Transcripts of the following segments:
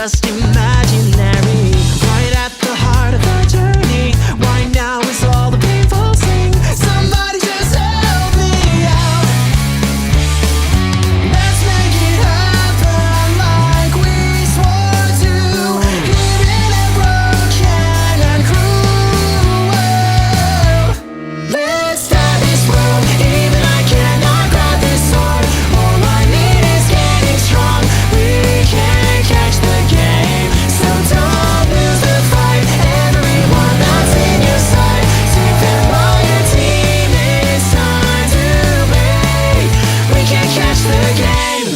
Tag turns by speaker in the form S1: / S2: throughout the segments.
S1: just imaginary. Right at the heart of the journey. Why now is all the people sing? Somebody just help me out. Let's make it happen like we swore to. Living and broken and cruel. Let's start this world. Even I cannot grab this sword. All I need is getting strong. We can't catch the game, so don't lose the fight. Everyone that's in your sight, take them on your team. It's time to play. We can't catch the game.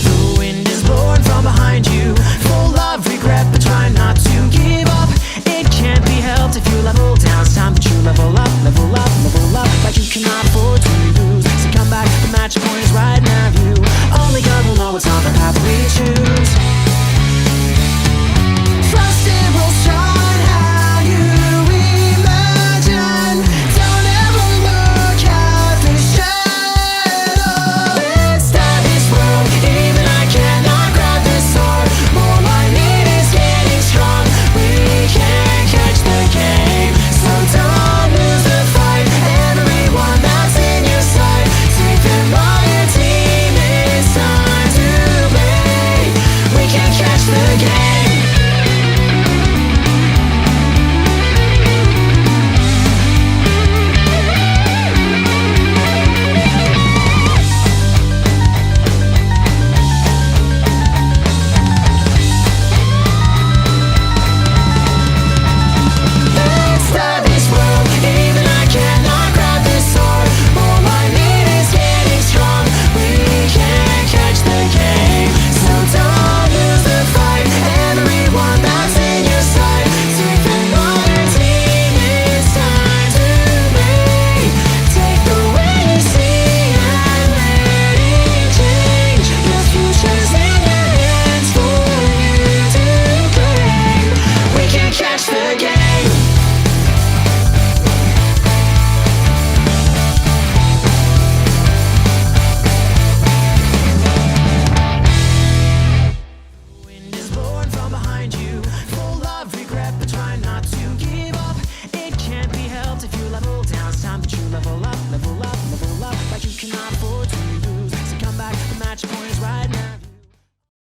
S1: The wind is blowing from behind you, full of regret, but try not to give up. It can't be helped if you level down. It's time that you level up, level up, level up. Like you cannot afford to lose, so come back. The match point is right now. You only God will know what's on the path we choose. Trust it will shine how you imagine. Don't ever look at the shadow. Let's start this world. Even I cannot grab this sword. All I need is getting strong. We can't catch the game, so don't lose the fight. Everyone that's in your sight, take them on your team. It's time to play. We can't catch the game. Let's start this world. Even I cannot grab this sword. All I need is getting strong. We can't catch the game, so don't lose the fight. Everyone that's in your sight, take them on your team. It's time to play. Take the way you see and let it change. The future's in your hands for you to claim. We can't catch the game. Wind is blowing from behind you, full of regret, but try not to give up. It can't be helped if you level down. It's time that you level up.